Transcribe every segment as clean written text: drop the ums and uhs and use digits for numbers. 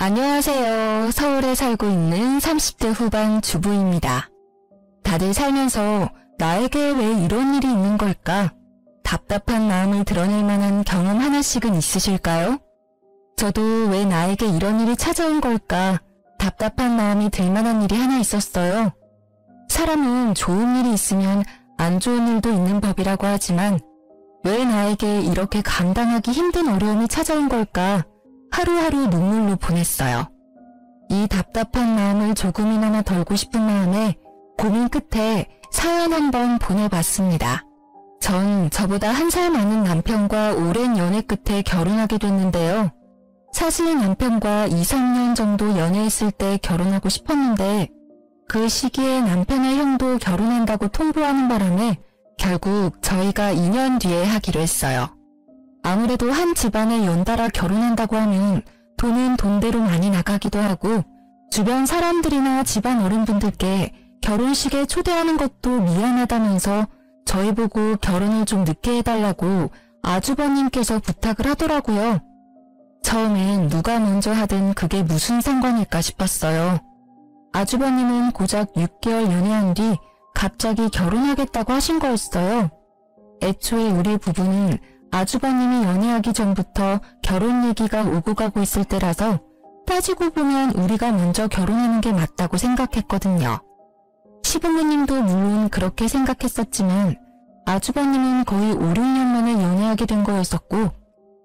안녕하세요. 서울에 살고 있는 30대 후반 주부입니다. 다들 살면서 나에게 왜 이런 일이 있는 걸까? 답답한 마음을 드러낼 만한 경험 하나씩은 있으실까요? 저도 왜 나에게 이런 일이 찾아온 걸까? 답답한 마음이 들 만한 일이 하나 있었어요. 사람은 좋은 일이 있으면 안 좋은 일도 있는 법이라고 하지만 왜 나에게 이렇게 감당하기 힘든 어려움이 찾아온 걸까? 하루하루 눈물로 보냈어요. 이 답답한 마음을 조금이나마 덜고 싶은 마음에 고민 끝에 사연 한번 보내봤습니다. 전 저보다 1살 많은 남편과 오랜 연애 끝에 결혼하게 됐는데요. 사실 남편과 2, 3년 정도 연애했을 때 결혼하고 싶었는데 그 시기에 남편의 형도 결혼한다고 통보하는 바람에 결국 저희가 2년 뒤에 하기로 했어요. 아무래도 한 집안에 연달아 결혼한다고 하면 돈은 돈대로 많이 나가기도 하고 주변 사람들이나 집안 어른분들께 결혼식에 초대하는 것도 미안하다면서 저희 보고 결혼을 좀 늦게 해달라고 아주버님께서 부탁을 하더라고요. 처음엔 누가 먼저 하든 그게 무슨 상관일까 싶었어요. 아주버님은 고작 6개월 연애한 뒤 갑자기 결혼하겠다고 하신 거였어요. 애초에 우리 부부는 아주버님이 연애하기 전부터 결혼 얘기가 오고 가고 있을 때라서 따지고 보면 우리가 먼저 결혼하는 게 맞다고 생각했거든요. 시부모님도 물론 그렇게 생각했었지만 아주버님은 거의 5, 6년 만에 연애하게 된 거였었고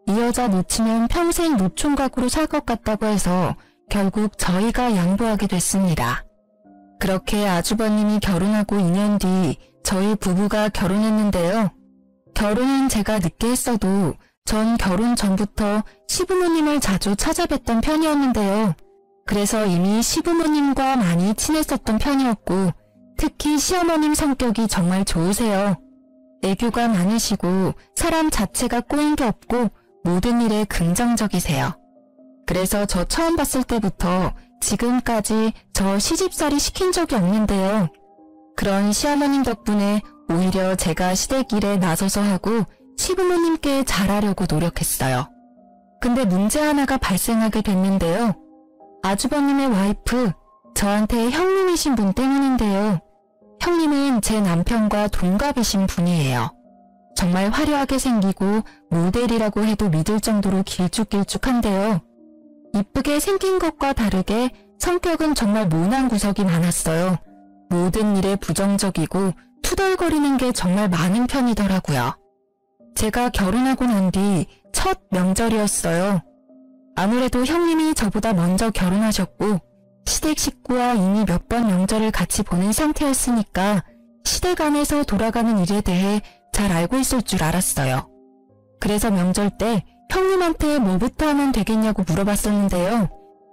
이 여자 놓치면 평생 노총각으로 살 것 같다고 해서 결국 저희가 양보하게 됐습니다. 그렇게 아주버님이 결혼하고 2년 뒤 저희 부부가 결혼했는데요. 결혼은 제가 늦게 했어도 전 결혼 전부터 시부모님을 자주 찾아뵀던 편이었는데요. 그래서 이미 시부모님과 많이 친했었던 편이었고 특히 시어머님 성격이 정말 좋으세요. 애교가 많으시고 사람 자체가 꼬인 게 없고 모든 일에 긍정적이세요. 그래서 저 처음 봤을 때부터 지금까지 저 시집살이 시킨 적이 없는데요. 그런 시어머님 덕분에 오히려 제가 시댁일에 나서서 하고 시부모님께 잘하려고 노력했어요. 근데 문제 하나가 발생하게 됐는데요. 아주버님의 와이프, 저한테 형님이신 분 때문인데요. 형님은 제 남편과 동갑이신 분이에요. 정말 화려하게 생기고 모델이라고 해도 믿을 정도로 길쭉길쭉한데요. 이쁘게 생긴 것과 다르게 성격은 정말 모난 구석이 많았어요. 모든 일에 부정적이고 투덜거리는 게 정말 많은 편이더라고요. 제가 결혼하고 난 뒤 첫 명절이었어요. 아무래도 형님이 저보다 먼저 결혼하셨고 시댁 식구와 이미 몇 번 명절을 같이 보낸 상태였으니까 시댁 안에서 돌아가는 일에 대해 잘 알고 있을 줄 알았어요. 그래서 명절 때 형님한테 뭐부터 하면 되겠냐고 물어봤었는데요.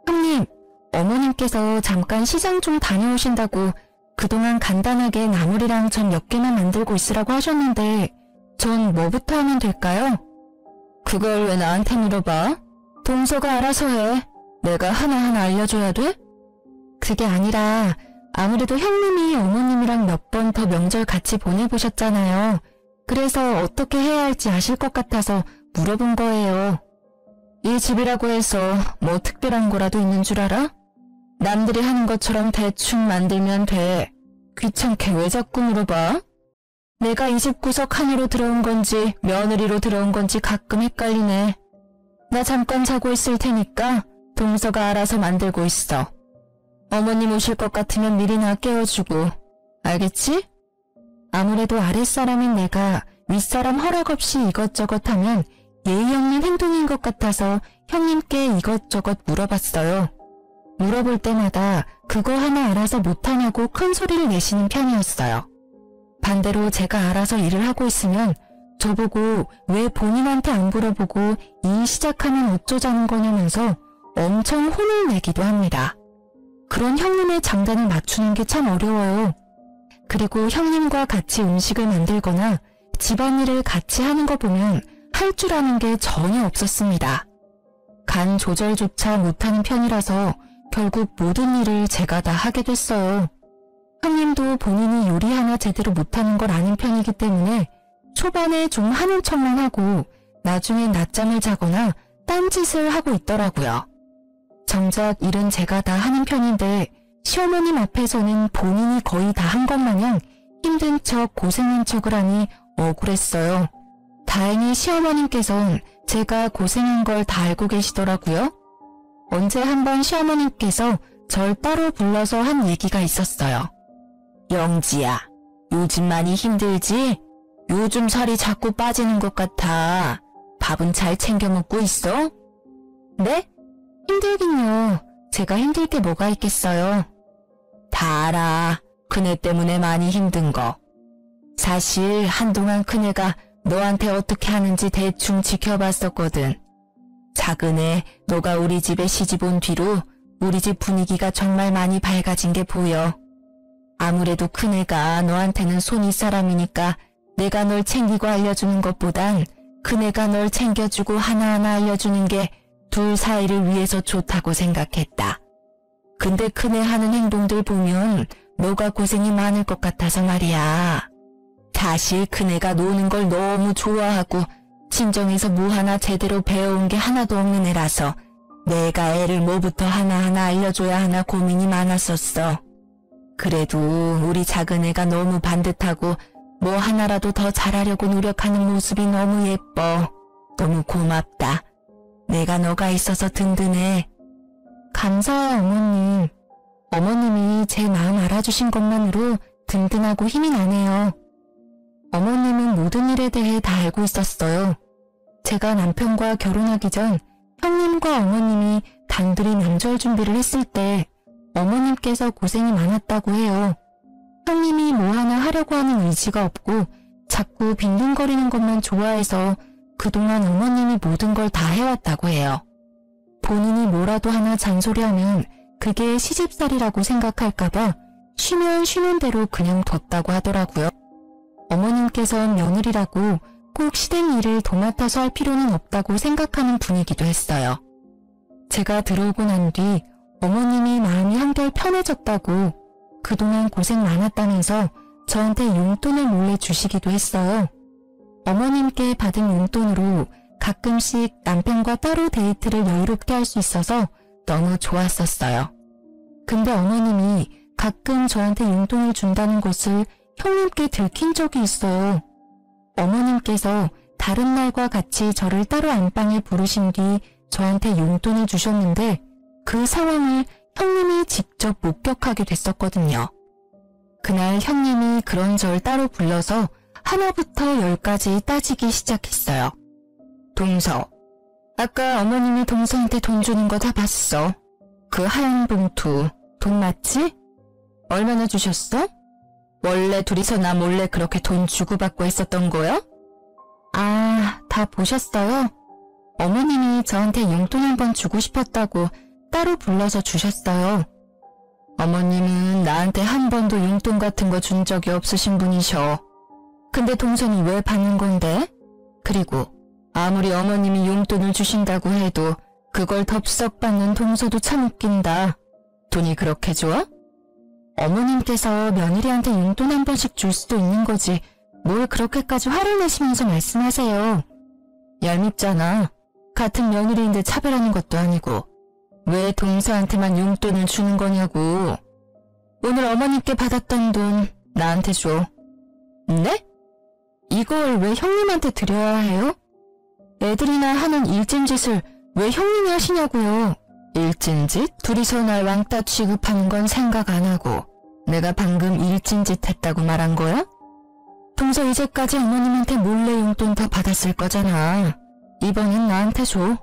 형님, 어머님께서 잠깐 시장 좀 다녀오신다고 그동안 간단하게 나물이랑 전 몇 개만 만들고 있으라고 하셨는데 전 뭐부터 하면 될까요? 그걸 왜 나한테 물어봐? 동서가 알아서 해. 내가 하나하나 알려줘야 돼? 그게 아니라 아무래도 형님이 어머님이랑 몇 번 더 명절 같이 보내보셨잖아요. 그래서 어떻게 해야 할지 아실 것 같아서 물어본 거예요. 이 집이라고 해서 뭐 특별한 거라도 있는 줄 알아? 남들이 하는 것처럼 대충 만들면 돼. 귀찮게 왜 자꾸 물어봐? 내가 이 집 구석 하나로 들어온 건지 며느리로 들어온 건지 가끔 헷갈리네. 나 잠깐 자고 있을 테니까 동서가 알아서 만들고 있어. 어머님 오실 것 같으면 미리나 깨워주고. 알겠지? 아무래도 아랫사람인 내가 윗사람 허락 없이 이것저것 하면 예의 없는 행동인 것 같아서 형님께 이것저것 물어봤어요. 물어볼 때마다 그거 하나 알아서 못하냐고 큰 소리를 내시는 편이었어요. 반대로 제가 알아서 일을 하고 있으면 저보고 왜 본인한테 안 물어보고 일 시작하면 어쩌자는 거냐면서 엄청 혼을 내기도 합니다. 그런 형님의 장단을 맞추는 게 참 어려워요. 그리고 형님과 같이 음식을 만들거나 집안일을 같이 하는 거 보면 할 줄 아는 게 전혀 없었습니다. 간 조절조차 못하는 편이라서 결국 모든 일을 제가 다 하게 됐어요. 형님도 본인이 요리 하나 제대로 못하는 걸 아는 편이기 때문에 초반에 좀 하는 척만 하고 나중에 낮잠을 자거나 딴짓을 하고 있더라고요. 정작 일은 제가 다 하는 편인데 시어머님 앞에서는 본인이 거의 다 한 것 마냥 힘든 척 고생한 척을 하니 억울했어요. 다행히 시어머님께선 제가 고생한 걸 다 알고 계시더라고요. 언제 한번 시어머님께서 절 따로 불러서 한 얘기가 있었어요. 영지야, 요즘 많이 힘들지? 요즘 살이 자꾸 빠지는 것 같아. 밥은 잘 챙겨 먹고 있어? 네? 힘들긴요. 제가 힘들 게 뭐가 있겠어요. 다 알아. 그네 때문에 많이 힘든 거. 사실 한동안 그네가 너한테 어떻게 하는지 대충 지켜봤었거든. 작은애, 너가 우리 집에 시집 온 뒤로 우리 집 분위기가 정말 많이 밝아진 게 보여. 아무래도 그네가 너한테는 손윗 사람이니까 내가 널 챙기고 알려주는 것보단 그네가 널 챙겨주고 하나하나 알려주는 게 둘 사이를 위해서 좋다고 생각했다. 근데 그네 하는 행동들 보면 너가 고생이 많을 것 같아서 말이야. 사실 그네가 노는 걸 너무 좋아하고 친정에서 뭐 하나 제대로 배워온 게 하나도 없는 애라서 내가 애를 뭐부터 하나하나 알려줘야 하나 고민이 많았었어. 그래도 우리 작은애가 너무 반듯하고 뭐 하나라도 더 잘하려고 노력하는 모습이 너무 예뻐. 너무 고맙다. 내가 너가 있어서 든든해. 감사해요, 어머님. 어머님이 제 마음 알아주신 것만으로 든든하고 힘이 나네요. 어머님은 모든 일에 대해 다 알고 있었어요. 제가 남편과 결혼하기 전 형님과 어머님이 단둘이 남절 준비를 했을 때 어머님께서 고생이 많았다고 해요. 형님이 뭐 하나 하려고 하는 의지가 없고 자꾸 빈둥거리는 것만 좋아해서 그동안 어머님이 모든 걸 다 해왔다고 해요. 본인이 뭐라도 하나 잔소리하면 그게 시집살이라고 생각할까봐 쉬면 쉬는 대로 그냥 뒀다고 하더라고요. 어머님께선 며느리라고 꼭 시댁 일을 도맡아서 할 필요는 없다고 생각하는 분이기도 했어요. 제가 들어오고 난 뒤 어머님이 마음이 한결 편해졌다고 그동안 고생 많았다면서 저한테 용돈을 몰래 주시기도 했어요. 어머님께 받은 용돈으로 가끔씩 남편과 따로 데이트를 여유롭게 할 수 있어서 너무 좋았었어요. 근데 어머님이 가끔 저한테 용돈을 준다는 것을 형님께 들킨 적이 있어요. 어머님께서 다른 날과 같이 저를 따로 안방에 부르신 뒤 저한테 용돈을 주셨는데 그 상황을 형님이 직접 목격하게 됐었거든요. 그날 형님이 그런 절 따로 불러서 하나부터 열까지 따지기 시작했어요. 동서, 아까 어머님이 동서한테 돈 주는 거 다 봤어. 그 하얀 봉투, 돈 맞지? 얼마나 주셨어? 원래 둘이서 나 몰래 그렇게 돈 주고받고 했었던 거야? 아, 다 보셨어요? 어머님이 저한테 용돈 한번 주고 싶었다고 따로 불러서 주셨어요. 어머님은 나한테 한 번도 용돈 같은 거 준 적이 없으신 분이셔. 근데 동선이 왜 받는 건데? 그리고 아무리 어머님이 용돈을 주신다고 해도 그걸 덥석 받는 동서도 참 웃긴다. 돈이 그렇게 좋아? 어머님께서 며느리한테 용돈 한 번씩 줄 수도 있는 거지 뭘 그렇게까지 화를 내시면서 말씀하세요. 얄밉잖아. 같은 며느리인데 차별하는 것도 아니고 왜 동서한테만 용돈을 주는 거냐고. 오늘 어머님께 받았던 돈 나한테 줘. 네? 이걸 왜 형님한테 드려야 해요? 애들이나 하는 일진짓을 왜 형님이 하시냐고요. 일진짓? 둘이서 날 왕따 취급하는 건 생각 안 하고 내가 방금 일진짓 했다고 말한 거야? 동서 이제까지 어머님한테 몰래 용돈 더 받았을 거잖아. 이번엔 나한테 줘.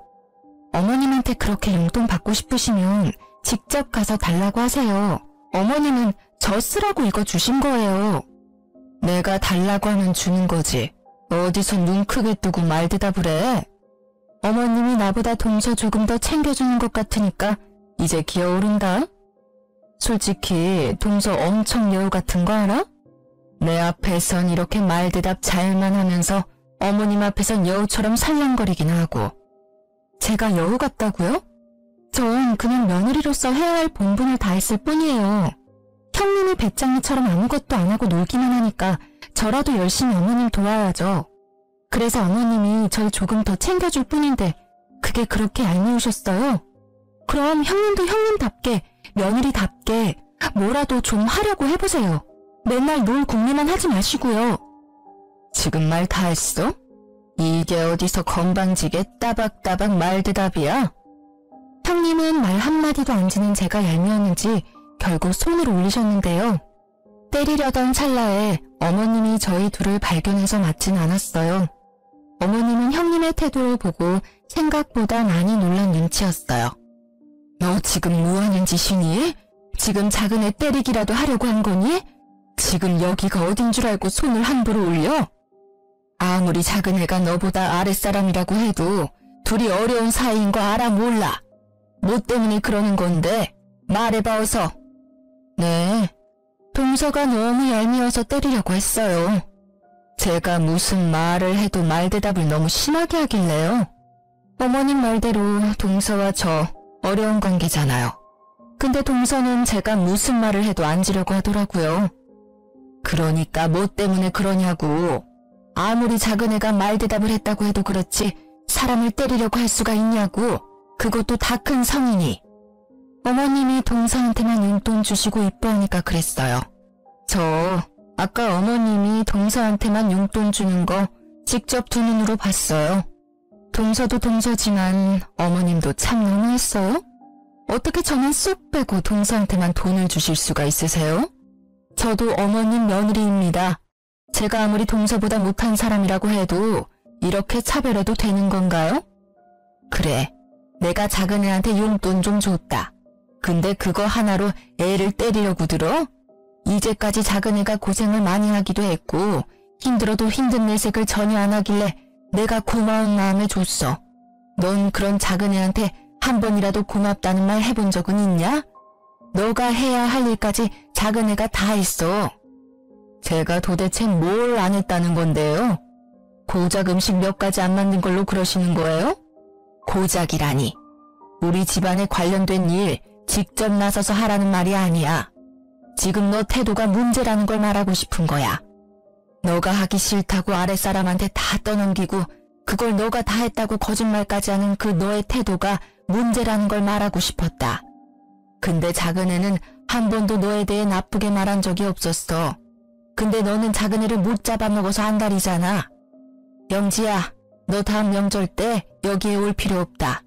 어머님한테 그렇게 용돈 받고 싶으시면 직접 가서 달라고 하세요. 어머님은 저 쓰라고 이거 주신 거예요. 내가 달라고 하면 주는 거지. 어디서 눈 크게 뜨고 말 대답을 해. 어머님이 나보다 동서 조금 더 챙겨주는 것 같으니까 이제 기어오른다. 솔직히 동서 엄청 여우 같은 거 알아? 내 앞에선 이렇게 말 대답 잘만 하면서 어머님 앞에선 여우처럼 살랑거리긴 하고. 제가 여우 같다고요? 전 그냥 며느리로서 해야 할 본분을 다했을 뿐이에요. 형님이 배짱이처럼 아무것도 안 하고 놀기만 하니까 저라도 열심히 어머님 도와야죠. 그래서 어머님이 절 조금 더 챙겨줄 뿐인데 그게 그렇게 얄미우셨어요? 그럼 형님도 형님답게, 며느리답게 뭐라도 좀 하려고 해보세요. 맨날 놀 궁리만 하지 마시고요. 지금 말 다 했어? 이게 어디서 건방지게 따박따박 말대답이야? 형님은 말 한마디도 안 지는 제가 얄미웠는지 결국 손을 올리셨는데요. 때리려던 찰나에 어머님이 저희 둘을 발견해서 맞진 않았어요. 어머님은 형님의 태도를 보고 생각보다 많이 놀란 눈치였어요. 너 지금 뭐하는 짓이니? 지금 작은 애 때리기라도 하려고 한 거니? 지금 여기가 어딘 줄 알고 손을 함부로 올려? 아무리 작은 애가 너보다 아랫사람이라고 해도 둘이 어려운 사이인 거 알아 몰라? 뭐 때문에 그러는 건데? 말해봐 어서. 네, 동서가 너무 얄미워서 때리려고 했어요. 제가 무슨 말을 해도 말대답을 너무 심하게 하길래요. 어머님 말대로 동서와 저 어려운 관계잖아요. 근데 동서는 제가 무슨 말을 해도 안 지려고 하더라고요. 그러니까 뭐 때문에 그러냐고. 아무리 작은 애가 말대답을 했다고 해도 그렇지 사람을 때리려고 할 수가 있냐고. 그것도 다 큰 성인이. 어머님이 동서한테만 용돈 주시고 이뻐하니까 그랬어요. 저 아까 어머님이 동서한테만 용돈 주는 거 직접 두 눈으로 봤어요. 동서도 동서지만 어머님도 참 너무했어요. 어떻게 저만 쏙 빼고 동서한테만 돈을 주실 수가 있으세요? 저도 어머님 며느리입니다. 제가 아무리 동서보다 못한 사람이라고 해도 이렇게 차별해도 되는 건가요? 그래, 내가 작은 애한테 용돈 좀 줬다. 근데 그거 하나로 애를 때리려고 들어? 이제까지 작은 애가 고생을 많이 하기도 했고 힘들어도 힘든 내색을 전혀 안 하길래 내가 고마운 마음에 줬어. 넌 그런 작은 애한테 한 번이라도 고맙다는 말 해본 적은 있냐? 너가 해야 할 일까지 작은 애가 다 했어. 제가 도대체 뭘 안 했다는 건데요? 고작 음식 몇 가지 안 만든 걸로 그러시는 거예요? 고작이라니. 우리 집안에 관련된 일 직접 나서서 하라는 말이 아니야. 지금 너 태도가 문제라는 걸 말하고 싶은 거야. 너가 하기 싫다고 아랫사람한테 다 떠넘기고 그걸 너가 다 했다고 거짓말까지 하는 그 너의 태도가 문제라는 걸 말하고 싶었다. 근데 작은 애는 한 번도 너에 대해 나쁘게 말한 적이 없었어. 근데 너는 작은 애를 못 잡아먹어서 안달이잖아. 영지야, 너 다음 명절 때 여기에 올 필요 없다.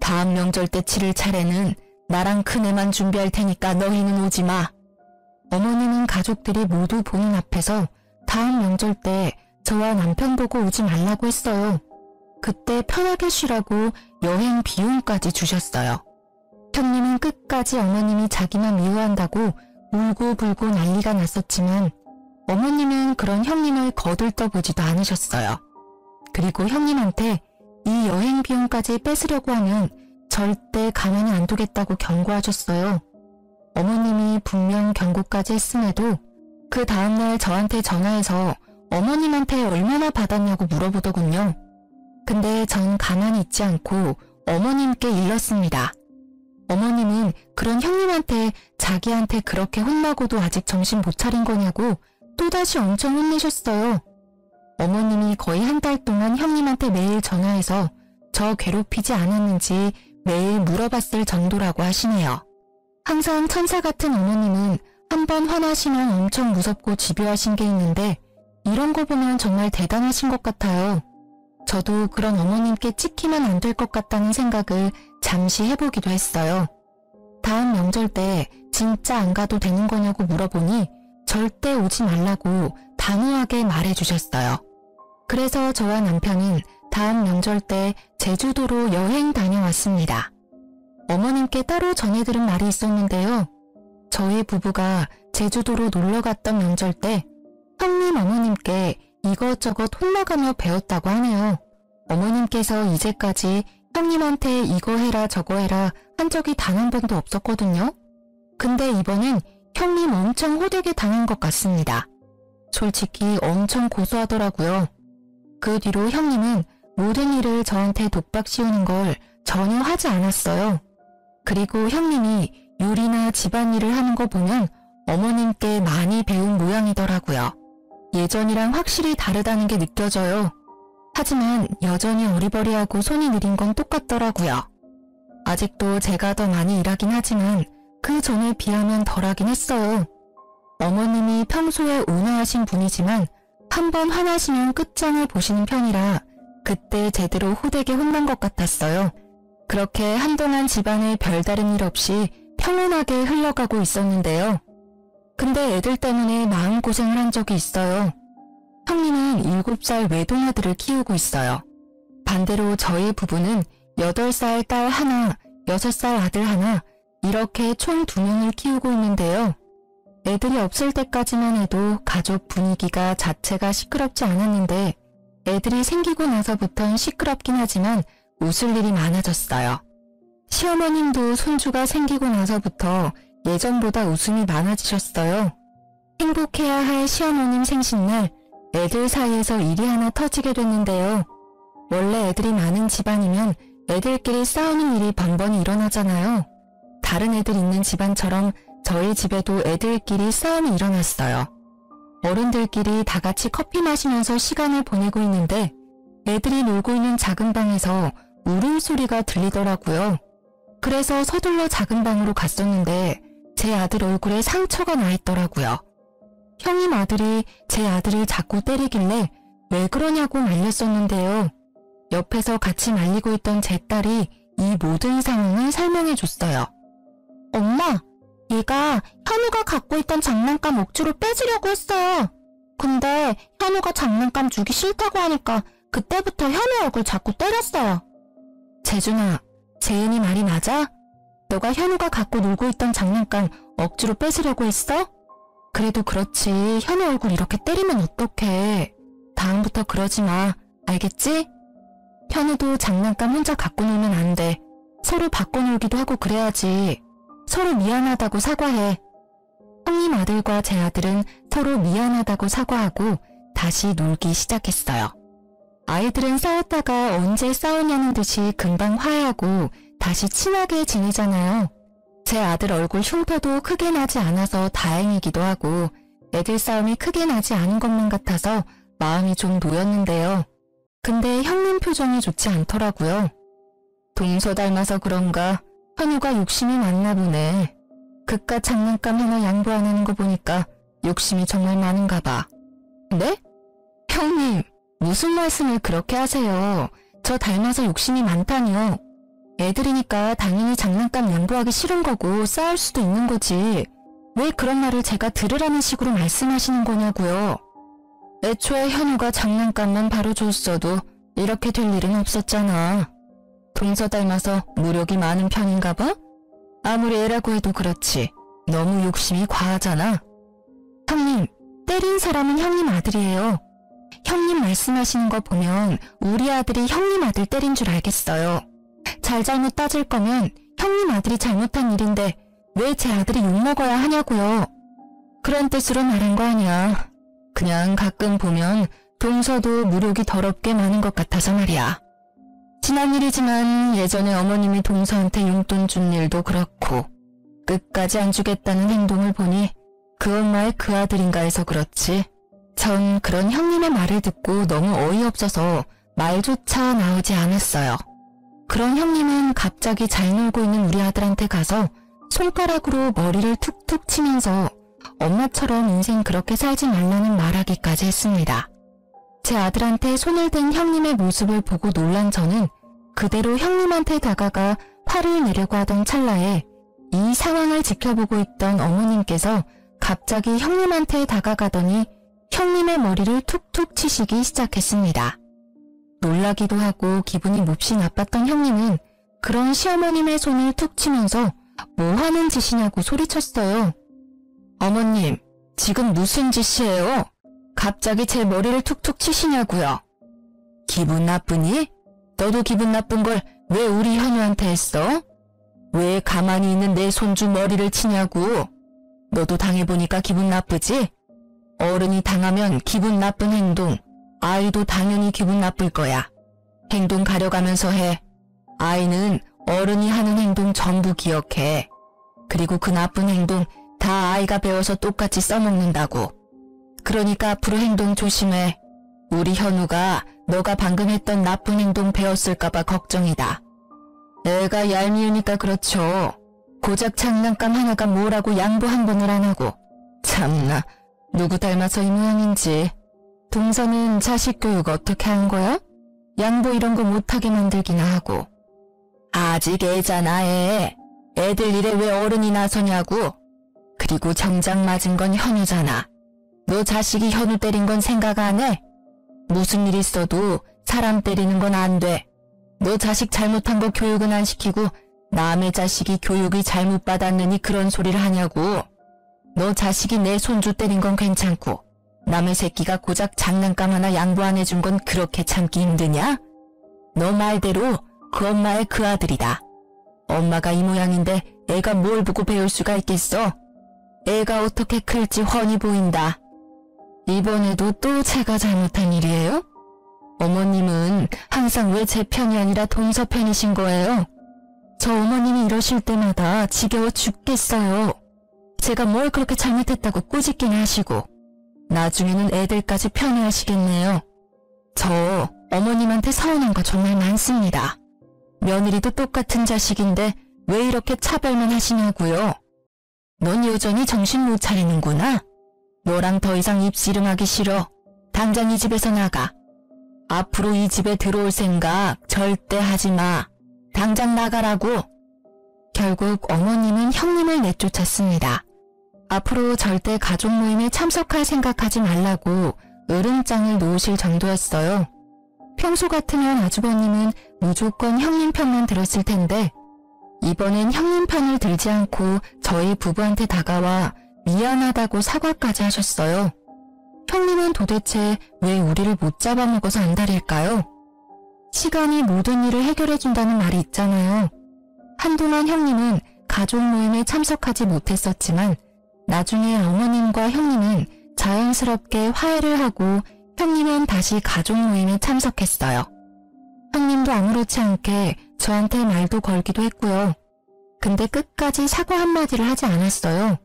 다음 명절 때 치를 차례는 나랑 큰애만 준비할 테니까 너희는 오지 마. 어머님은 가족들이 모두 보는 앞에서 다음 명절 때 저와 남편 보고 오지 말라고 했어요. 그때 편하게 쉬라고 여행 비용까지 주셨어요. 형님은 끝까지 어머님이 자기만 미워한다고 울고불고 난리가 났었지만 어머님은 그런 형님을 거들떠보지도 않으셨어요. 그리고 형님한테 이 여행 비용까지 뺏으려고 하면 절대 가만히 안 두겠다고 경고하셨어요. 어머님이 분명 경고까지 했음에도 그 다음날 저한테 전화해서 어머님한테 얼마나 받았냐고 물어보더군요. 근데 전 가만히 있지 않고 어머님께 일렀습니다. 어머님은 그런 형님한테 자기한테 그렇게 혼나고도 아직 정신 못 차린 거냐고 또다시 엄청 혼내셨어요. 어머님이 거의 한 달 동안 형님한테 매일 전화해서 저 괴롭히지 않았는지 매일 물어봤을 정도라고 하시네요. 항상 천사 같은 어머님은 한번 화나시면 엄청 무섭고 집요하신 게 있는데 이런 거 보면 정말 대단하신 것 같아요. 저도 그런 어머님께 찍히면 안 될 것 같다는 생각을 잠시 해보기도 했어요. 다음 명절 때 진짜 안 가도 되는 거냐고 물어보니 절대 오지 말라고 단호하게 말해주셨어요. 그래서 저와 남편은 다음 명절 때 제주도로 여행 다녀왔습니다. 어머님께 따로 전해들은 말이 있었는데요. 저희 부부가 제주도로 놀러 갔던 명절 때 형님 어머님께 이것저것 혼나가며 배웠다고 하네요. 어머님께서 이제까지 형님한테 이거 해라 저거 해라 한 적이 단 한 번도 없었거든요. 근데 이번엔 형님 엄청 호되게 당한 것 같습니다. 솔직히 엄청 고소하더라고요. 그 뒤로 형님은 모든 일을 저한테 독박 씌우는 걸 전혀 하지 않았어요. 그리고 형님이 요리나 집안일을 하는 거 보면 어머님께 많이 배운 모양이더라고요. 예전이랑 확실히 다르다는 게 느껴져요. 하지만 여전히 어리버리하고 손이 느린 건 똑같더라고요. 아직도 제가 더 많이 일하긴 하지만 그 전에 비하면 덜하긴 했어요. 어머님이 평소에 온화하신 분이지만 한번 화나시면 끝장을 보시는 편이라 그때 제대로 호되게 혼난 것 같았어요. 그렇게 한동안 집안에 별다른 일 없이 평온하게 흘러가고 있었는데요. 근데 애들 때문에 마음고생을 한 적이 있어요. 형님은 7살 외동아들을 키우고 있어요. 반대로 저희 부부는 8살 딸 하나, 6살 아들 하나, 이렇게 총 2명을 키우고 있는데요. 애들이 없을 때까지만 해도 가족 분위기가 자체가 시끄럽지 않았는데 애들이 생기고 나서부턴 시끄럽긴 하지만 웃을 일이 많아졌어요. 시어머님도 손주가 생기고 나서부터 예전보다 웃음이 많아지셨어요. 행복해야 할 시어머님 생신날 애들 사이에서 일이 하나 터지게 됐는데요. 원래 애들이 많은 집안이면 애들끼리 싸우는 일이 번번이 일어나잖아요. 다른 애들 있는 집안처럼 저희 집에도 애들끼리 싸움이 일어났어요. 어른들끼리 다 같이 커피 마시면서 시간을 보내고 있는데 애들이 놀고 있는 작은 방에서 울음소리가 들리더라고요. 그래서 서둘러 작은 방으로 갔었는데 제 아들 얼굴에 상처가 나 있더라고요. 형님 아들이 제 아들을 자꾸 때리길래 왜 그러냐고 말렸었는데요. 옆에서 같이 말리고 있던 제 딸이 이 모든 상황을 설명해 줬어요. 엄마, 얘가 현우가 갖고 있던 장난감 억지로 뺏으려고 했어요. 근데 현우가 장난감 주기 싫다고 하니까 그때부터 현우 얼굴 자꾸 때렸어요. 재준아, 재은이 말이 맞아? 너가 현우가 갖고 놀고 있던 장난감 억지로 뺏으려고 했어? 그래도 그렇지, 현우 얼굴 이렇게 때리면 어떡해. 다음부터 그러지 마, 알겠지? 현우도 장난감 혼자 갖고 놀면 안 돼. 서로 바꿔놀기도 하고 그래야지. 서로 미안하다고 사과해. 형님 아들과 제 아들은 서로 미안하다고 사과하고 다시 놀기 시작했어요. 아이들은 싸웠다가 언제 싸우냐는 듯이 금방 화해하고 다시 친하게 지내잖아요. 제 아들 얼굴 흉터도 크게 나지 않아서 다행이기도 하고 애들 싸움이 크게 나지 않은 것만 같아서 마음이 좀 놓였는데요. 근데 형님 표정이 좋지 않더라고요. 동서 닮아서 그런가 현우가 욕심이 많나 보네. 그깟 장난감 하나 양보 안 하는 거 보니까 욕심이 정말 많은가 봐. 네? 형님, 무슨 말씀을 그렇게 하세요. 저 닮아서 욕심이 많다니요. 애들이니까 당연히 장난감 양보하기 싫은 거고 싸울 수도 있는 거지. 왜 그런 말을 제가 들으라는 식으로 말씀하시는 거냐고요. 애초에 현우가 장난감만 바로 줬어도 이렇게 될 일은 없었잖아. 동서 닮아서 무력이 많은 편인가 봐? 아무리 애라고 해도 그렇지. 너무 욕심이 과하잖아. 형님, 때린 사람은 형님 아들이에요. 형님 말씀하시는 거 보면 우리 아들이 형님 아들 때린 줄 알겠어요. 잘잘못 따질 거면 형님 아들이 잘못한 일인데 왜 제 아들이 욕먹어야 하냐고요. 그런 뜻으로 말한 거 아니야. 그냥 가끔 보면 동서도 무력이 더럽게 많은 것 같아서 말이야. 지난 일이지만 예전에 어머님이 동서한테 용돈 준 일도 그렇고 끝까지 안 주겠다는 행동을 보니 그 엄마의 그 아들인가 해서 그렇지. 전 그런 형님의 말을 듣고 너무 어이없어서 말조차 나오지 않았어요. 그런 형님은 갑자기 잘 놀고 있는 우리 아들한테 가서 손가락으로 머리를 툭툭 치면서 엄마처럼 인생 그렇게 살지 말라는 말하기까지 했습니다. 제 아들한테 손을 댄 형님의 모습을 보고 놀란 저는 그대로 형님한테 다가가 화를 내려고 하던 찰나에 이 상황을 지켜보고 있던 어머님께서 갑자기 형님한테 다가가더니 형님의 머리를 툭툭 치시기 시작했습니다. 놀라기도 하고 기분이 몹시 나빴던 형님은 그런 시어머님의 손을 툭 치면서 뭐 하는 짓이냐고 소리쳤어요. 어머님, 지금 무슨 짓이에요? 갑자기 제 머리를 툭툭 치시냐고요. 기분 나쁘니? 너도 기분 나쁜 걸 왜 우리 현우한테 했어? 왜 가만히 있는 내 손주 머리를 치냐고. 너도 당해보니까 기분 나쁘지? 어른이 당하면 기분 나쁜 행동, 아이도 당연히 기분 나쁠 거야. 행동 가려가면서 해. 아이는 어른이 하는 행동 전부 기억해. 그리고 그 나쁜 행동 다 아이가 배워서 똑같이 써먹는다고. 그러니까 앞으로 행동 조심해. 우리 현우가 너가 방금 했던 나쁜 행동 배웠을까봐 걱정이다. 애가 얄미우니까 그렇죠. 고작 장난감 하나가 뭐라고 양보 한 번을 안 하고. 참나, 누구 닮아서 이 모양인지. 동서는 자식 교육 어떻게 한 거야? 양보 이런 거 못하게 만들기나 하고. 아직 애잖아, 애. 애들 일에 왜 어른이 나서냐고. 그리고 정작 맞은 건 현우잖아. 너 자식이 현우 때린 건 생각 안 해? 무슨 일 있어도 사람 때리는 건 안 돼. 너 자식 잘못한 거 교육은 안 시키고 남의 자식이 교육이 잘못 받았느니 그런 소리를 하냐고. 너 자식이 내 손주 때린 건 괜찮고 남의 새끼가 고작 장난감 하나 양보 안 해준 건 그렇게 참기 힘드냐? 너 말대로 그 엄마의 그 아들이다. 엄마가 이 모양인데 애가 뭘 보고 배울 수가 있겠어? 애가 어떻게 클지 훤히 보인다. 이번에도 또 제가 잘못한 일이에요? 어머님은 항상 왜 제 편이 아니라 동서 편이신 거예요? 저 어머님이 이러실 때마다 지겨워 죽겠어요. 제가 뭘 그렇게 잘못했다고 꾸짖기나 하시고 나중에는 애들까지 편애하시겠네요. 저 어머님한테 서운한 거 정말 많습니다. 며느리도 똑같은 자식인데 왜 이렇게 차별만 하시냐고요. 넌 여전히 정신 못 차리는구나. 너랑 더 이상 입씨름하기 싫어. 당장 이 집에서 나가. 앞으로 이 집에 들어올 생각 절대 하지 마. 당장 나가라고. 결국 어머님은 형님을 내쫓았습니다. 앞으로 절대 가족 모임에 참석할 생각하지 말라고 으름장을 놓으실 정도였어요. 평소 같으면 아주버님은 무조건 형님 편만 들었을 텐데 이번엔 형님 편을 들지 않고 저희 부부한테 다가와 미안하다고 사과까지 하셨어요. 형님은 도대체 왜 우리를 못 잡아먹어서 안달일까요? 시간이 모든 일을 해결해준다는 말이 있잖아요. 한동안 형님은 가족 모임에 참석하지 못했었지만 나중에 어머님과 형님은 자연스럽게 화해를 하고 형님은 다시 가족 모임에 참석했어요. 형님도 아무렇지 않게 저한테 말도 걸기도 했고요. 근데 끝까지 사과 한마디를 하지 않았어요.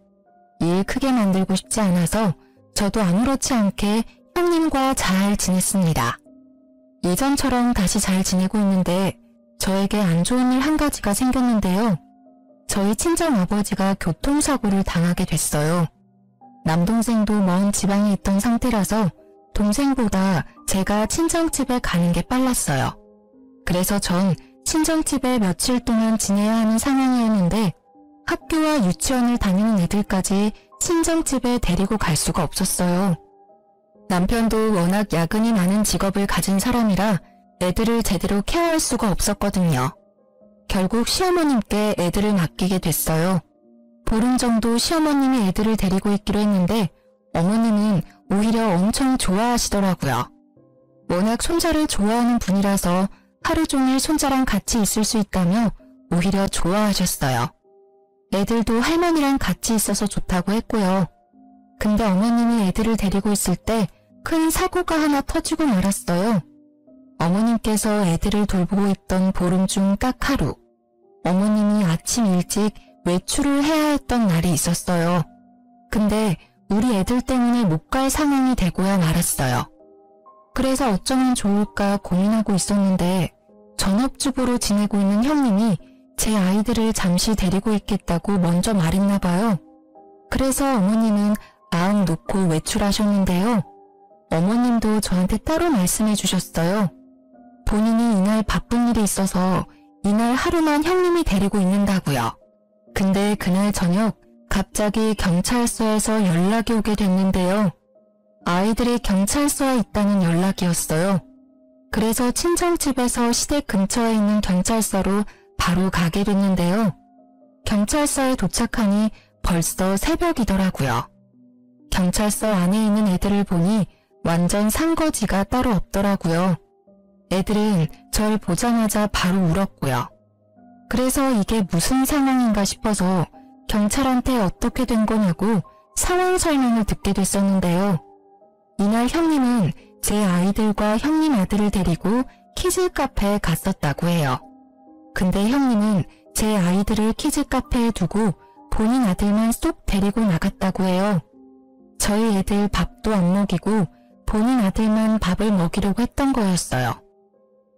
일 크게 만들고 싶지 않아서 저도 아무렇지 않게 형님과 잘 지냈습니다. 예전처럼 다시 잘 지내고 있는데 저에게 안 좋은 일 한 가지가 생겼는데요. 저희 친정아버지가 교통사고를 당하게 됐어요. 남동생도 먼 지방에 있던 상태라서 동생보다 제가 친정집에 가는 게 빨랐어요. 그래서 전 친정집에 며칠 동안 지내야 하는 상황이었는데 학교와 유치원을 다니는 애들까지 친정집에 데리고 갈 수가 없었어요. 남편도 워낙 야근이 많은 직업을 가진 사람이라 애들을 제대로 케어할 수가 없었거든요. 결국 시어머님께 애들을 맡기게 됐어요. 보름 정도 시어머님이 애들을 데리고 있기로 했는데 어머님은 오히려 엄청 좋아하시더라고요. 워낙 손자를 좋아하는 분이라서 하루 종일 손자랑 같이 있을 수 있다며 오히려 좋아하셨어요. 애들도 할머니랑 같이 있어서 좋다고 했고요. 근데 어머님이 애들을 데리고 있을 때 큰 사고가 하나 터지고 말았어요. 어머님께서 애들을 돌보고 있던 보름 중 딱 하루, 어머님이 아침 일찍 외출을 해야 했던 날이 있었어요. 근데 우리 애들 때문에 못 갈 상황이 되고야 말았어요. 그래서 어쩌면 좋을까 고민하고 있었는데 전업주부로 지내고 있는 형님이 제 아이들을 잠시 데리고 있겠다고 먼저 말했나 봐요. 그래서 어머님은 마음 놓고 외출하셨는데요. 어머님도 저한테 따로 말씀해 주셨어요. 본인이 이날 바쁜 일이 있어서 이날 하루만 형님이 데리고 있는다고요. 근데 그날 저녁 갑자기 경찰서에서 연락이 오게 됐는데요. 아이들이 경찰서에 있다는 연락이었어요. 그래서 친정집에서 시댁 근처에 있는 경찰서로 바로 가게 됐는데요. 경찰서에 도착하니 벌써 새벽이더라고요. 경찰서 안에 있는 애들을 보니 완전 산거지가 따로 없더라고요. 애들은 절 보자마자 바로 울었고요. 그래서 이게 무슨 상황인가 싶어서 경찰한테 어떻게 된 거냐고 상황 설명을 듣게 됐었는데요. 이날 형님은 제 아이들과 형님 아들을 데리고 키즈 카페에 갔었다고 해요. 근데 형님은 제 아이들을 키즈 카페에 두고 본인 아들만 쏙 데리고 나갔다고 해요. 저희 애들 밥도 안 먹이고 본인 아들만 밥을 먹이려고 했던 거였어요.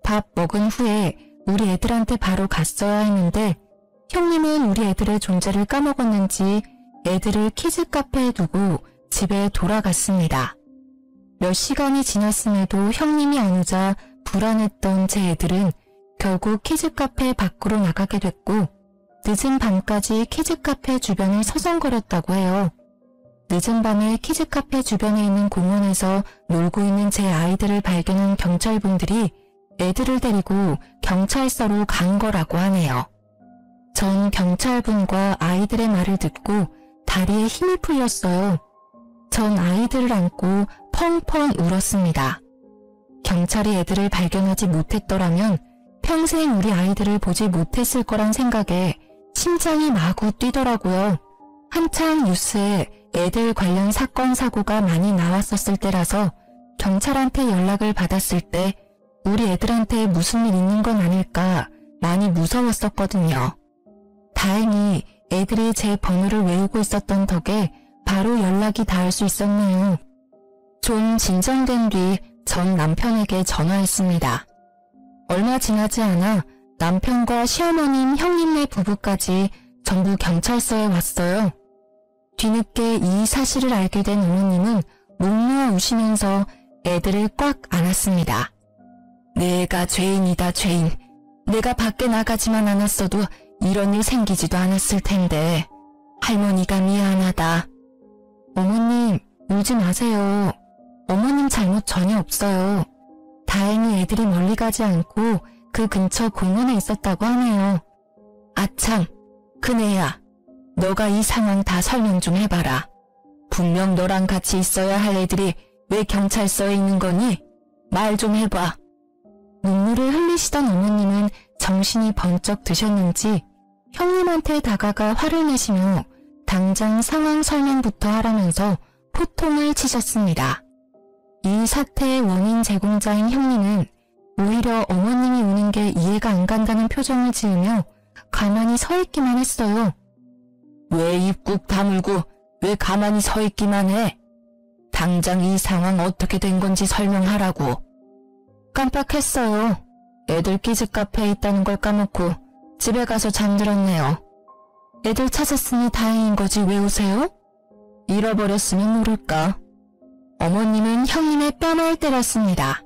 밥 먹은 후에 우리 애들한테 바로 갔어야 했는데 형님은 우리 애들의 존재를 까먹었는지 애들을 키즈 카페에 두고 집에 돌아갔습니다. 몇 시간이 지났음에도 형님이 안 오자 불안했던 제 애들은 결국 키즈 카페 밖으로 나가게 됐고 늦은 밤까지 키즈 카페 주변을 서성거렸다고 해요. 늦은 밤에 키즈 카페 주변에 있는 공원에서 놀고 있는 제 아이들을 발견한 경찰분들이 애들을 데리고 경찰서로 간 거라고 하네요. 전 경찰분과 아이들의 말을 듣고 다리에 힘이 풀렸어요. 전 아이들을 안고 펑펑 울었습니다. 경찰이 애들을 발견하지 못했더라면 평생 우리 아이들을 보지 못했을 거란 생각에 심장이 마구 뛰더라고요. 한창 뉴스에 애들 관련 사건 사고가 많이 나왔었을 때라서 경찰한테 연락을 받았을 때 우리 애들한테 무슨 일 있는 건 아닐까 많이 무서웠었거든요. 다행히 애들이 제 번호를 외우고 있었던 덕에 바로 연락이 닿을 수 있었네요. 좀 진정된 뒤 전 남편에게 전화했습니다. 얼마 지나지 않아 남편과 시어머님, 형님네 부부까지 전부 경찰서에 왔어요. 뒤늦게 이 사실을 알게 된 어머님은 목 놓아 우시면서 애들을 꽉 안았습니다. 내가 죄인이다, 죄인. 내가 밖에 나가지만 않았어도 이런 일 생기지도 않았을 텐데 할머니가 미안하다. 어머님, 울지 마세요. 어머님 잘못 전혀 없어요. 다행히 애들이 멀리 가지 않고 그 근처 공원에 있었다고 하네요. 아참, 큰애야. 너가 이 상황 다 설명 좀 해봐라. 분명 너랑 같이 있어야 할 애들이 왜 경찰서에 있는 거니? 말 좀 해봐. 눈물을 흘리시던 어머님은 정신이 번쩍 드셨는지 형님한테 다가가 화를 내시며 당장 상황 설명부터 하라면서 호통을 치셨습니다. 이 사태의 원인 제공자인 형님은 오히려 어머님이 우는 게 이해가 안 간다는 표정을 지으며 가만히 서 있기만 했어요. 왜 입 꾹 다물고 왜 가만히 서 있기만 해? 당장 이 상황 어떻게 된 건지 설명하라고. 깜빡했어요. 애들 키즈 카페에 있다는 걸 까먹고 집에 가서 잠들었네요. 애들 찾았으니 다행인 거지 왜 우세요? 잃어버렸으면 모를까. 어머님은 형님의 뺨을 때렸습니다.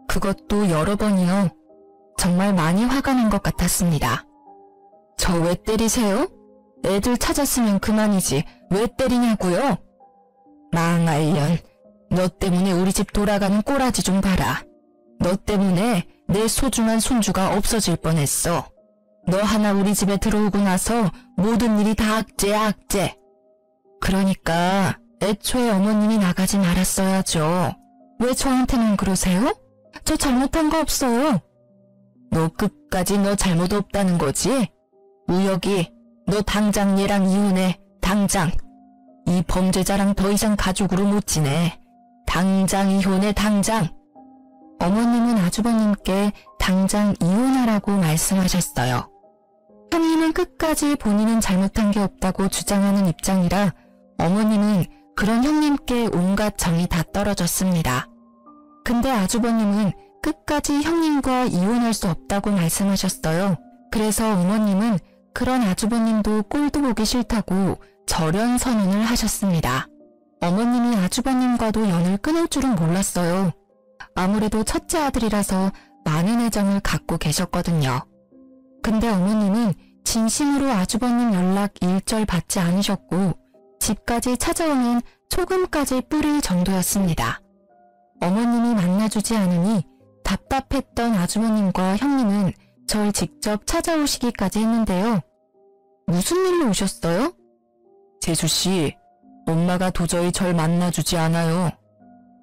그것도 여러 번이요. 정말 많이 화가 난 것 같았습니다. 저 왜 때리세요? 애들 찾았으면 그만이지 왜 때리냐고요? 망할년, 너 때문에 우리 집 돌아가는 꼬라지 좀 봐라. 너 때문에 내 소중한 손주가 없어질 뻔했어. 너 하나 우리 집에 들어오고 나서 모든 일이 다 악재야, 악재. 그러니까 애초에 어머님이 나가지 말았어야죠. 왜 저한테는 그러세요? 저 잘못한 거 없어요. 너 끝까지 너 잘못 없다는 거지? 우혁이, 너 당장 얘랑 이혼해. 당장. 이 범죄자랑 더 이상 가족으로 못 지내. 당장 이혼해, 당장. 어머님은 아주버님께 당장 이혼하라고 말씀하셨어요. 형님은 끝까지 본인은 잘못한 게 없다고 주장하는 입장이라 어머님은 그런 형님께 온갖 정이 다 떨어졌습니다. 근데 아주버님은 끝까지 형님과 이혼할 수 없다고 말씀하셨어요. 그래서 어머님은 그런 아주버님도 꼴도 보기 싫다고 절연 선언을 하셨습니다. 어머님이 아주버님과도 연을 끊을 줄은 몰랐어요. 아무래도 첫째 아들이라서 많은 애정을 갖고 계셨거든요. 근데 어머님은 진심으로 아주버님 연락 일절 받지 않으셨고 집까지 찾아오면 소금까지 뿌릴 정도였습니다. 어머님이 만나주지 않으니 답답했던 아주버님과 형님은 절 직접 찾아오시기까지 했는데요. 무슨 일로 오셨어요? 재수씨, 엄마가 도저히 절 만나주지 않아요.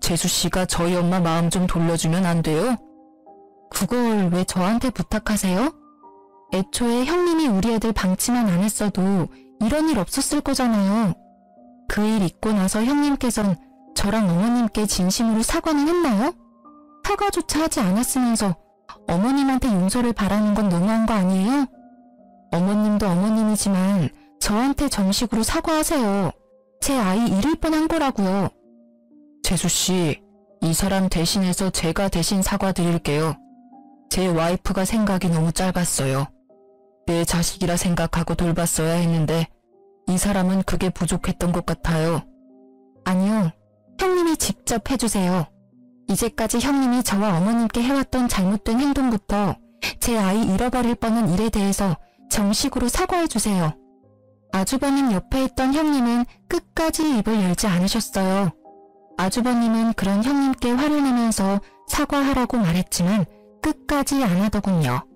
재수씨가 저희 엄마 마음 좀 돌려주면 안 돼요? 그걸 왜 저한테 부탁하세요? 애초에 형님이 우리 애들 방치만 안 했어도 이런 일 없었을 거잖아요. 그 일 있고 나서 형님께선 저랑 어머님께 진심으로 사과는 했나요? 사과조차 하지 않았으면서 어머님한테 용서를 바라는 건 너무한 거 아니에요? 어머님도 어머님이지만 저한테 정식으로 사과하세요. 제 아이 잃을 뻔한 거라고요. 재수씨, 이 사람 대신해서 제가 대신 사과드릴게요. 제 와이프가 생각이 너무 짧았어요. 내 자식이라 생각하고 돌봤어야 했는데 이 사람은 그게 부족했던 것 같아요. 아니요. 형님이 직접 해주세요. 이제까지 형님이 저와 어머님께 해왔던 잘못된 행동부터 제 아이 잃어버릴 뻔한 일에 대해서 정식으로 사과해주세요. 아주버님 옆에 있던 형님은 끝까지 입을 열지 않으셨어요. 아주버님은 그런 형님께 화를 내면서 사과하라고 말했지만 끝까지 안 하더군요.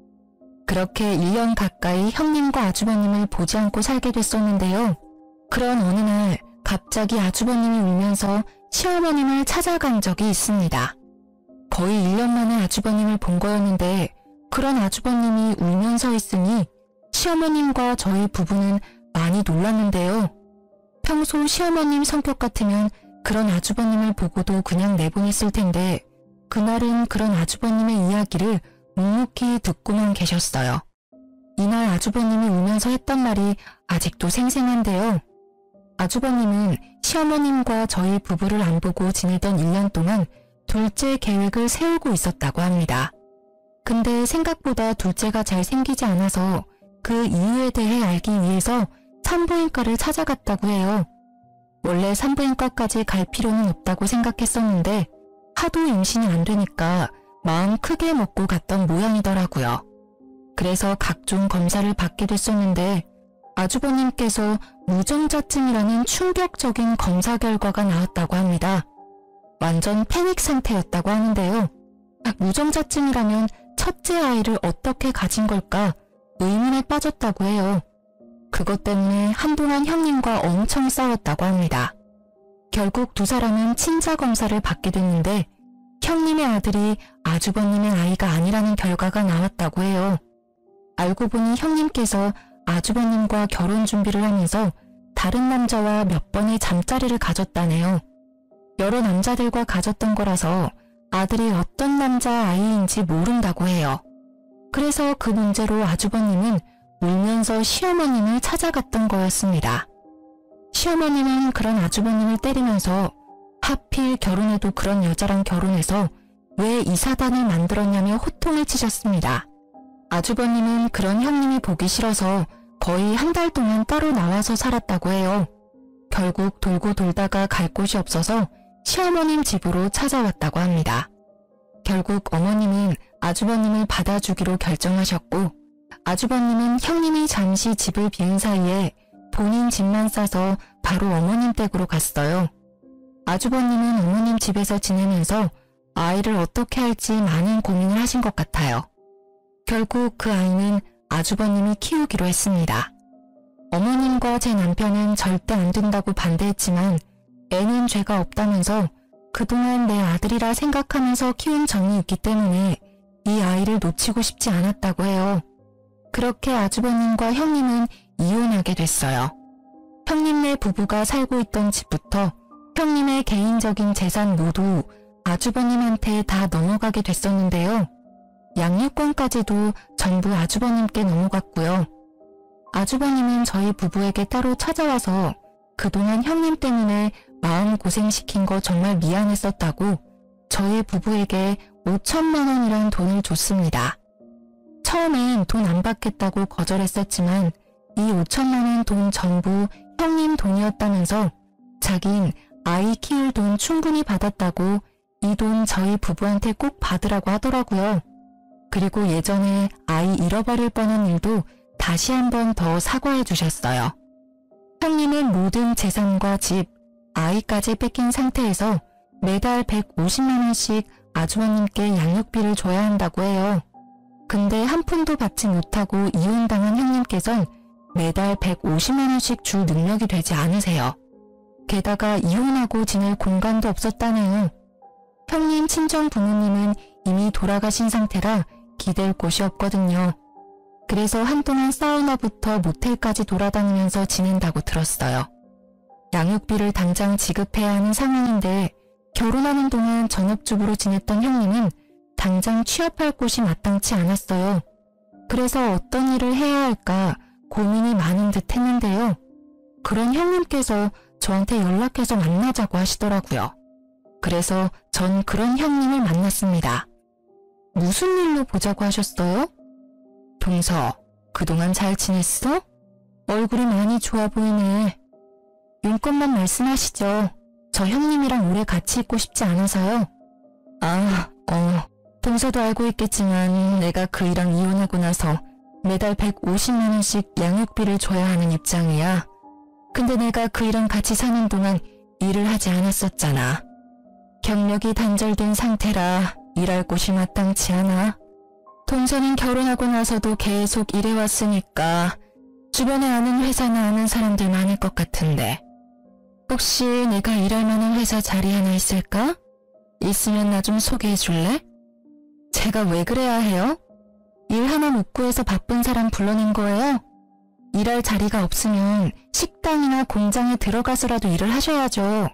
그렇게 1년 가까이 형님과 아주버님을 보지 않고 살게 됐었는데요. 그런 어느 날 갑자기 아주버님이 울면서 시어머님을 찾아간 적이 있습니다. 거의 1년 만에 아주버님을 본 거였는데 그런 아주버님이 울면서 있으니 시어머님과 저희 부부는 많이 놀랐는데요. 평소 시어머님 성격 같으면 그런 아주버님을 보고도 그냥 내보냈을 텐데 그날은 그런 아주버님의 이야기를 묵묵히 듣고만 계셨어요. 이날 아주버님이 울면서 했던 말이 아직도 생생한데요. 아주버님은 시어머님과 저희 부부를 안 보고 지내던 1년 동안 둘째 계획을 세우고 있었다고 합니다. 근데 생각보다 둘째가 잘 생기지 않아서 그 이유에 대해 알기 위해서 산부인과를 찾아갔다고 해요. 원래 산부인과까지 갈 필요는 없다고 생각했었는데 하도 임신이 안 되니까 마음 크게 먹고 갔던 모양이더라고요. 그래서 각종 검사를 받게 됐었는데 아주버님께서 무정자증이라는 충격적인 검사 결과가 나왔다고 합니다. 완전 패닉 상태였다고 하는데요. 무정자증이라면 첫째 아이를 어떻게 가진 걸까 의문에 빠졌다고 해요. 그것 때문에 한동안 형님과 엄청 싸웠다고 합니다. 결국 두 사람은 친자 검사를 받게 됐는데 형님의 아들이 아주버님의 아이가 아니라는 결과가 나왔다고 해요. 알고 보니 형님께서 아주버님과 결혼 준비를 하면서 다른 남자와 몇 번의 잠자리를 가졌다네요. 여러 남자들과 가졌던 거라서 아들이 어떤 남자 아이인지 모른다고 해요. 그래서 그 문제로 아주버님은 울면서 시어머님을 찾아갔던 거였습니다. 시어머님은 그런 아주버님을 때리면서 하필 결혼해도 그런 여자랑 결혼해서 왜 이 사단을 만들었냐며 호통을 치셨습니다. 아주버님은 그런 형님이 보기 싫어서 거의 한 달 동안 따로 나와서 살았다고 해요. 결국 돌고 돌다가 갈 곳이 없어서 시어머님 집으로 찾아왔다고 합니다. 결국 어머님은 아주버님을 받아주기로 결정하셨고 아주버님은 형님이 잠시 집을 비운 사이에 본인 집만 싸서 바로 어머님 댁으로 갔어요. 아주버님은 어머님 집에서 지내면서 아이를 어떻게 할지 많은 고민을 하신 것 같아요. 결국 그 아이는 아주버님이 키우기로 했습니다. 어머님과 제 남편은 절대 안 된다고 반대했지만 애는 죄가 없다면서 그동안 내 아들이라 생각하면서 키운 정이 있기 때문에 이 아이를 놓치고 싶지 않았다고 해요. 그렇게 아주버님과 형님은 이혼하게 됐어요. 형님네 부부가 살고 있던 집부터 형님의 개인적인 재산 모두 아주버님한테 다 넘어가게 됐었는데요. 양육권까지도 전부 아주버님께 넘어갔고요. 아주버님은 저희 부부에게 따로 찾아와서 그동안 형님 때문에 마음고생시킨 거 정말 미안했었다고 저희 부부에게 5천만 원이란 돈을 줬습니다. 처음엔 돈 안 받겠다고 거절했었지만 이 5천만 원 돈 전부 형님 돈이었다면서 자긴 아이 키울 돈 충분히 받았다고 이 돈 저희 부부한테 꼭 받으라고 하더라고요. 그리고 예전에 아이 잃어버릴 뻔한 일도 다시 한 번 더 사과해 주셨어요. 형님은 모든 재산과 집, 아이까지 뺏긴 상태에서 매달 150만 원씩 아주버님께 양육비를 줘야 한다고 해요. 근데 한 푼도 받지 못하고 이혼당한 형님께선 매달 150만 원씩 줄 능력이 되지 않으세요. 게다가 이혼하고 지낼 공간도 없었다네요. 형님 친정 부모님은 이미 돌아가신 상태라 기댈 곳이 없거든요. 그래서 한동안 사우나부터 모텔까지 돌아다니면서 지낸다고 들었어요. 양육비를 당장 지급해야 하는 상황인데 결혼하는 동안 전업주부로 지냈던 형님은 당장 취업할 곳이 마땅치 않았어요. 그래서 어떤 일을 해야 할까 고민이 많은 듯 했는데요. 그런 형님께서 저한테 연락해서 만나자고 하시더라고요. 그래서 전 그런 형님을 만났습니다. 무슨 일로 보자고 하셨어요? 동서, 그동안 잘 지냈어? 얼굴이 많이 좋아 보이네. 용건만 말씀하시죠. 저 형님이랑 오래 같이 있고 싶지 않아서요. 동서도 알고 있겠지만 내가 그이랑 이혼하고 나서 매달 150만 원씩 양육비를 줘야 하는 입장이야. 근데 내가 그이랑 같이 사는 동안 일을 하지 않았었잖아. 경력이 단절된 상태라 일할 곳이 마땅치 않아. 동서는 결혼하고 나서도 계속 일해왔으니까 주변에 아는 회사나 아는 사람들 많을 것 같은데 혹시 내가 일할 만한 회사 자리 하나 있을까? 있으면 나 좀 소개해 줄래? 제가 왜 그래야 해요? 일 하나 못 구해서 바쁜 사람 불러낸 거예요? 일할 자리가 없으면 식당이나 공장에 들어가서라도 일을 하셔야죠.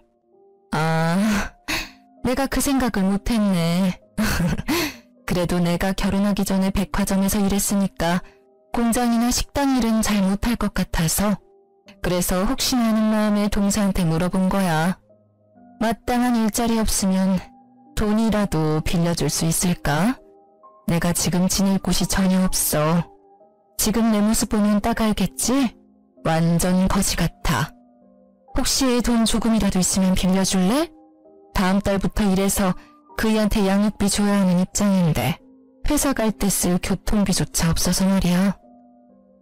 내가 그 생각을 못했네. 그래도 내가 결혼하기 전에 백화점에서 일했으니까 공장이나 식당 일은 잘 못할 것 같아서 그래서 혹시나 하는 마음에 동서한테 물어본 거야. 마땅한 일자리 없으면 돈이라도 빌려줄 수 있을까? 내가 지금 지낼 곳이 전혀 없어. 지금 내 모습 보면 딱 알겠지? 완전 거지 같아. 혹시 돈 조금이라도 있으면 빌려줄래? 다음 달부터 일해서 그이한테 양육비 줘야 하는 입장인데 회사 갈 때 쓸 교통비조차 없어서 말이야.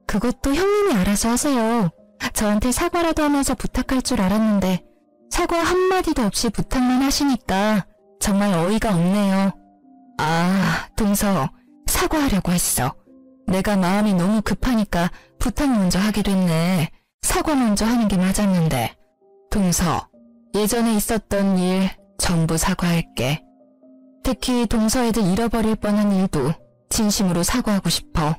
그것도 형님이 알아서 하세요. 저한테 사과라도 하면서 부탁할 줄 알았는데 사과 한마디도 없이 부탁만 하시니까 정말 어이가 없네요. 동서, 사과하려고 했어. 내가 마음이 너무 급하니까 부탁 먼저 하게 됐네. 사과 먼저 하는 게 맞았는데. 동서, 예전에 있었던 일 전부 사과할게. 특히 동서 애들 잃어버릴 뻔한 일도 진심으로 사과하고 싶어.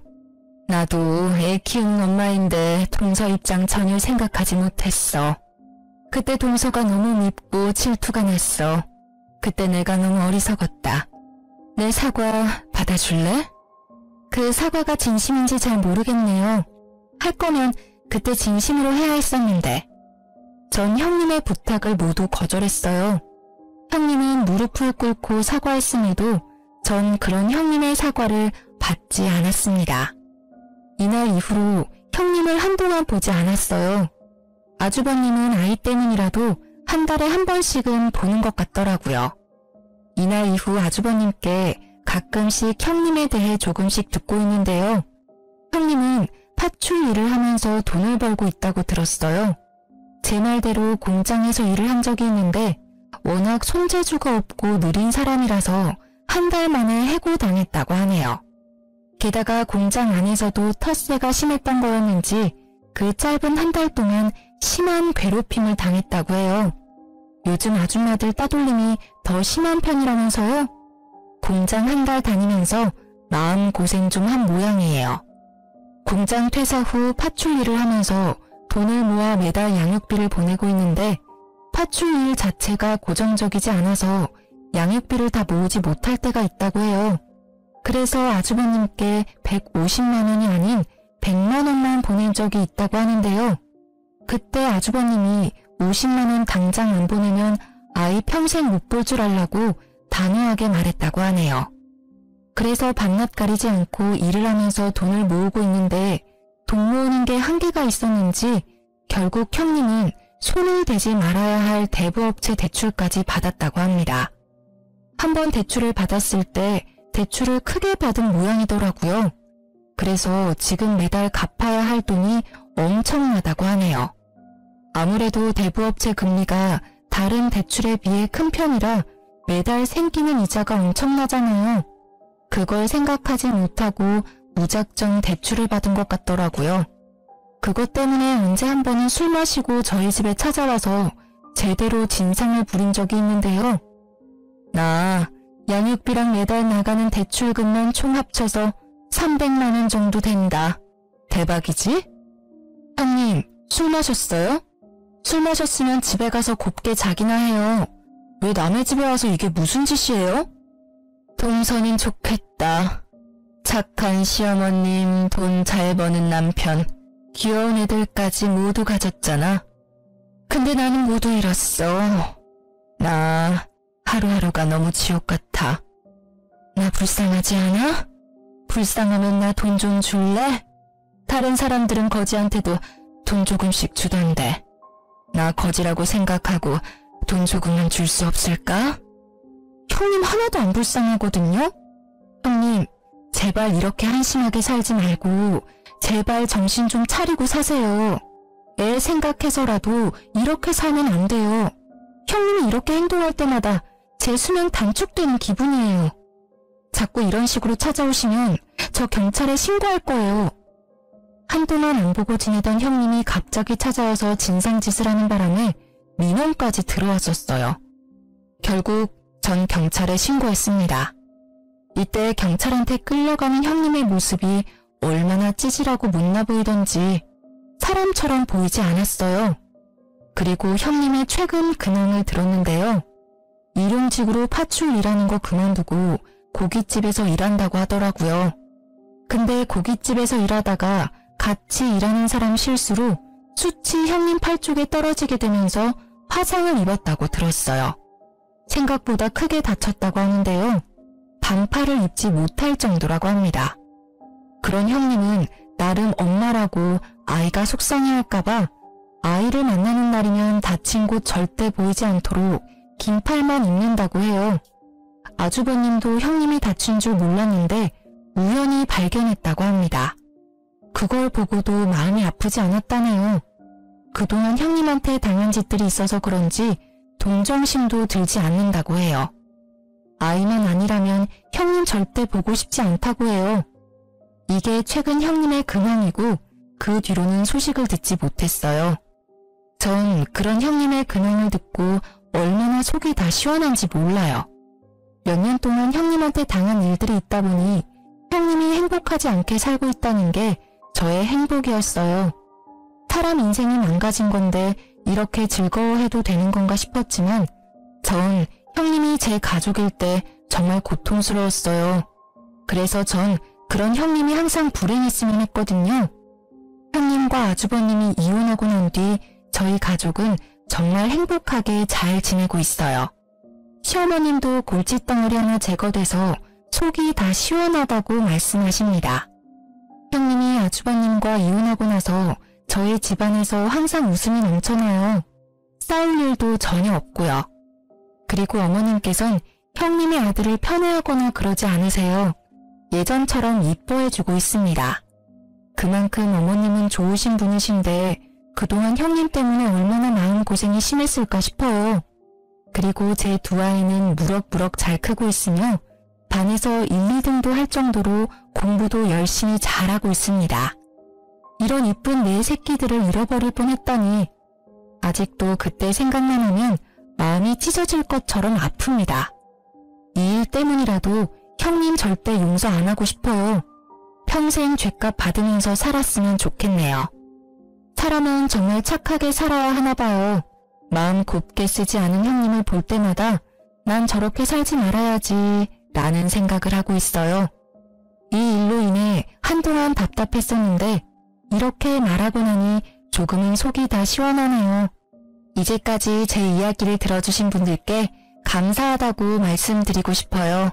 나도 애 키우는 엄마인데 동서 입장 전혀 생각하지 못했어. 그때 동서가 너무 밉고 질투가 났어. 그때 내가 너무 어리석었다. 내 사과 받아줄래? 그 사과가 진심인지 잘 모르겠네요. 할 거면 그때 진심으로 해야 했었는데. 전 형님의 부탁을 모두 거절했어요. 형님은 무릎을 꿇고 사과했음에도 전 그런 형님의 사과를 받지 않았습니다. 이날 이후로 형님을 한동안 보지 않았어요. 아주버님은 아이 때문이라도 한 달에 한 번씩은 보는 것 같더라고요. 이날 이후 아주버님께 가끔씩 형님에 대해 조금씩 듣고 있는데요. 형님은 파출 일을 하면서 돈을 벌고 있다고 들었어요. 제 말대로 공장에서 일을 한 적이 있는데 워낙 손재주가 없고 느린 사람이라서 한 달 만에 해고당했다고 하네요. 게다가 공장 안에서도 텃세가 심했던 거였는지 그 짧은 한 달 동안 심한 괴롭힘을 당했다고 해요. 요즘 아줌마들 따돌림이 더 심한 편이라면서요? 공장 한 달 다니면서 마음고생 좀 한 모양이에요. 공장 퇴사 후 파출 일을 하면서 돈을 모아 매달 양육비를 보내고 있는데 파출 일 자체가 고정적이지 않아서 양육비를 다 모으지 못할 때가 있다고 해요. 그래서 아주버님께 150만 원이 아닌 100만 원만 보낸 적이 있다고 하는데요. 그때 아주버님이 50만 원 당장 안 보내면 아이 평생 못 볼 줄 알라고 단호하게 말했다고 하네요. 그래서 밤낮 가리지 않고 일을 하면서 돈을 모으고 있는데 돈 모으는 게 한계가 있었는지 결국 형님은 손을 대지 말아야 할 대부업체 대출까지 받았다고 합니다. 한번 대출을 받았을 때 대출을 크게 받은 모양이더라고요. 그래서 지금 매달 갚아야 할 돈이 엄청나다고 하네요. 아무래도 대부업체 금리가 다른 대출에 비해 큰 편이라 매달 생기는 이자가 엄청나잖아요. 그걸 생각하지 못하고 무작정 대출을 받은 것 같더라고요. 그것 때문에 언제 한 번은 술 마시고 저희 집에 찾아와서 제대로 진상을 부린 적이 있는데요. 나 양육비랑 매달 나가는 대출금만 총 합쳐서 300만 원 정도 된다. 대박이지? 형님, 술 마셨어요? 술 마셨으면 집에 가서 곱게 자기나 해요. 왜 남의 집에 와서 이게 무슨 짓이에요? 동서는 좋겠다. 착한 시어머님, 돈 잘 버는 남편, 귀여운 애들까지 모두 가졌잖아. 근데 나는 모두 잃었어. 나 하루하루가 너무 지옥 같아. 나 불쌍하지 않아? 불쌍하면 나 돈 좀 줄래? 다른 사람들은 거지한테도 돈 조금씩 주던데 나 거지라고 생각하고 돈 조금은 줄 수 없을까? 형님 하나도 안 불쌍하거든요? 형님, 제발 이렇게 한심하게 살지 말고 제발 정신 좀 차리고 사세요. 애 생각해서라도 이렇게 살면 안 돼요. 형님이 이렇게 행동할 때마다 제 수명 단축되는 기분이에요. 자꾸 이런 식으로 찾아오시면 저 경찰에 신고할 거예요. 한동안 안 보고 지내던 형님이 갑자기 찾아와서 진상짓을 하는 바람에 민원까지 들어왔었어요. 결국 전 경찰에 신고했습니다. 이때 경찰한테 끌려가는 형님의 모습이 얼마나 찌질하고 못나 보이던지 사람처럼 보이지 않았어요. 그리고 형님의 최근 근황을 들었는데요. 일용직으로 파출 일하는 거 그만두고 고깃집에서 일한다고 하더라고요. 근데 고깃집에서 일하다가 같이 일하는 사람 실수로 숯이 형님 팔 쪽에 떨어지게 되면서 화상을 입었다고 들었어요. 생각보다 크게 다쳤다고 하는데요. 반팔을 입지 못할 정도라고 합니다. 그런 형님은 나름 엄마라고 아이가 속상해할까봐 아이를 만나는 날이면 다친 곳 절대 보이지 않도록 긴 팔만 입는다고 해요. 아주버님도 형님이 다친 줄 몰랐는데 우연히 발견했다고 합니다. 그걸 보고도 마음이 아프지 않았다네요. 그동안 형님한테 당한 짓들이 있어서 그런지 동정심도 들지 않는다고 해요. 아이만 아니라면 형님 절대 보고 싶지 않다고 해요. 이게 최근 형님의 근황이고 그 뒤로는 소식을 듣지 못했어요. 전 그런 형님의 근황을 듣고 얼마나 속이 다 시원한지 몰라요. 몇 년 동안 형님한테 당한 일들이 있다 보니 형님이 행복하지 않게 살고 있다는 게 저의 행복이었어요. 사람 인생이 망가진 건데 이렇게 즐거워해도 되는 건가 싶었지만 전 형님이 제 가족일 때 정말 고통스러웠어요. 그래서 전 그런 형님이 항상 불행했으면 했거든요. 형님과 아주버님이 이혼하고 난 뒤 저희 가족은 정말 행복하게 잘 지내고 있어요. 시어머님도 골칫덩어리 하나 제거돼서 속이 다 시원하다고 말씀하십니다. 형님이 아주버님과 이혼하고 나서 저희 집안에서 항상 웃음이 넘쳐나요. 싸울 일도 전혀 없고요. 그리고 어머님께선 형님의 아들을 편애하거나 그러지 않으세요. 예전처럼 이뻐해주고 있습니다. 그만큼 어머님은 좋으신 분이신데 그동안 형님 때문에 얼마나 마음고생이 심했을까 싶어요. 그리고 제 두 아이는 무럭무럭 잘 크고 있으며 반에서 1, 2등도 할 정도로 공부도 열심히 잘하고 있습니다. 이런 이쁜 내 새끼들을 잃어버릴 뻔했다니 아직도 그때 생각만 하면 마음이 찢어질 것처럼 아픕니다. 이 일 때문이라도 형님 절대 용서 안 하고 싶어요. 평생 죗값 받으면서 살았으면 좋겠네요. 사람은 정말 착하게 살아야 하나 봐요. 마음 곱게 쓰지 않은 형님을 볼 때마다 난 저렇게 살지 말아야지 라는 생각을 하고 있어요. 이 일로 인해 한동안 답답했었는데 이렇게 말하고 나니 조금은 속이 다 시원하네요. 이제까지 제 이야기를 들어주신 분들께 감사하다고 말씀드리고 싶어요.